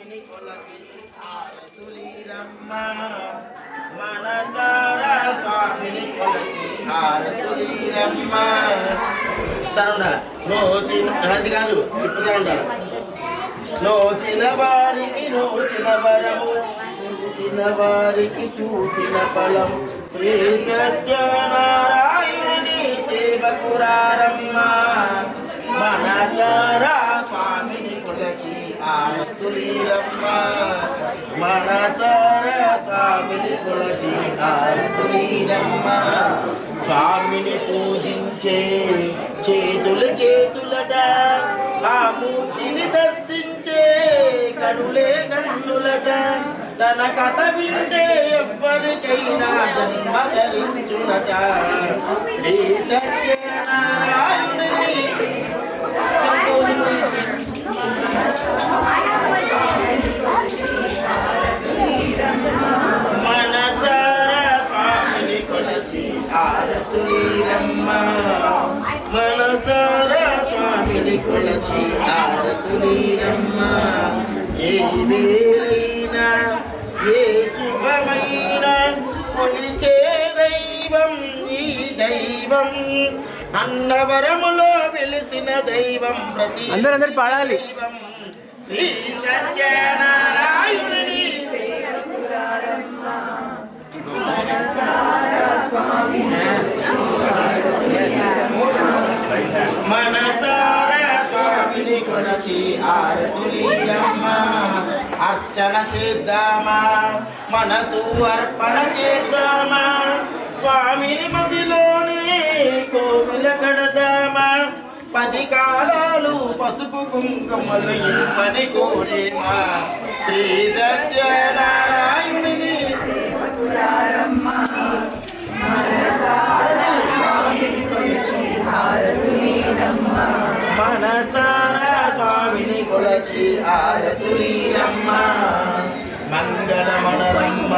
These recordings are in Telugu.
స్వామిని కొలచి హారతులీరమ్మ మనసారా స్వామిని కొలచి హారతులీరమ్మ. ఇస్తాను ఉండాలి అది కాదు ఇస్తూ ఉండాలి. నోచిన వారికి నోచిన వరము చూసిన వారికి చూసిన ఫలం శ్రీ సత్యనారాయణుని సేవకురారమ్మ మనసారా స్వామిని కొలచి హారతులీరమ్మ మనసారా స్వామిని కొలచి హారతులీరమ్మ. స్వామిని పూజించే చేతులట ఆ మూర్తిని దర్శించే కనులే కన్నులట తన కథ వింటే ఎవ్వరికైనా జన్మ ధరించునట. శ్రీ సత్యనారాయణుని మనసారా స్వామిని కొలచి హారతులీరమ్మ మనసారా స్వామిని కొలచి హారతులీరమ్మ. ఏ వేళైనా ఏ శుభమైన కొలిచే దైవం ఈ దైవం అన్నవరములో వెలిసిన దైవం ప్రతి అందరూ పాడాలి. శ్రీ సత్యనారాయణుని మనసారా స్వామిని కొలచి హారతులీరమ్మ. అర్చన చేద్దామా మనసు అర్పణ చేద్దామా స్వామిని మదిలోనే కోవిల కడదామా 10 కాలాలు పసుపు కుంకుమలు ఇంపని కోరేమా. శ్రీ సత్యనారాయణుని మనసారా స్వామిని కొలచి హారతులీరమ్మ. మంగళమనరమ్మ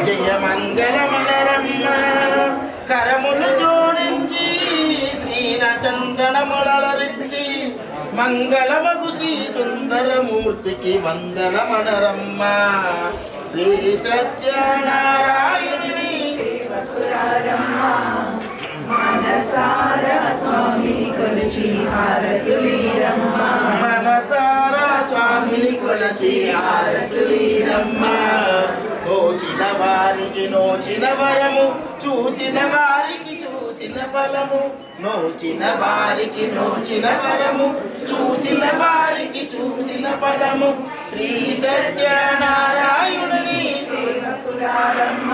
జయ మంగళమనరమ్మ కరములు జోడించి శ్రీన చందనములరించి మంగళమగు శ్రీ సుందరమూర్తికి వందనమనరమ్మ. శ్రీ సత్యనారాయణుని మనసారా స్వామిని కొలచి హారతులీరమ్మ మనసారా స్వామిని కొలచి హారతులీరమ్మ. నోచిన వారికి నోచిన వరము చూసిన వారికి చూసిన ఫలము నోచిన వారికి నోచిన వరము చూసిన వారికి చూసిన ఫలము శ్రీ సత్యనారాయణుని సేవకురారమ్మ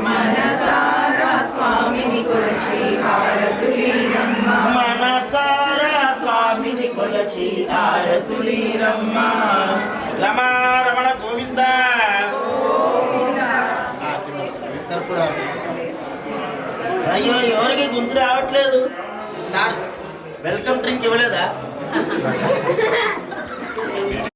మనసారా స్వామిని కొలచి హారతులీరమ్మ మనసారా స్వామిని కొలచి హారతులీరమ్మ. రమా రమణ గోవింద అయ్యో ఎవరికి గుంతు రావట్లేదు సార్. వెల్కమ్ డ్రింక్ ఇవ్వలేదా?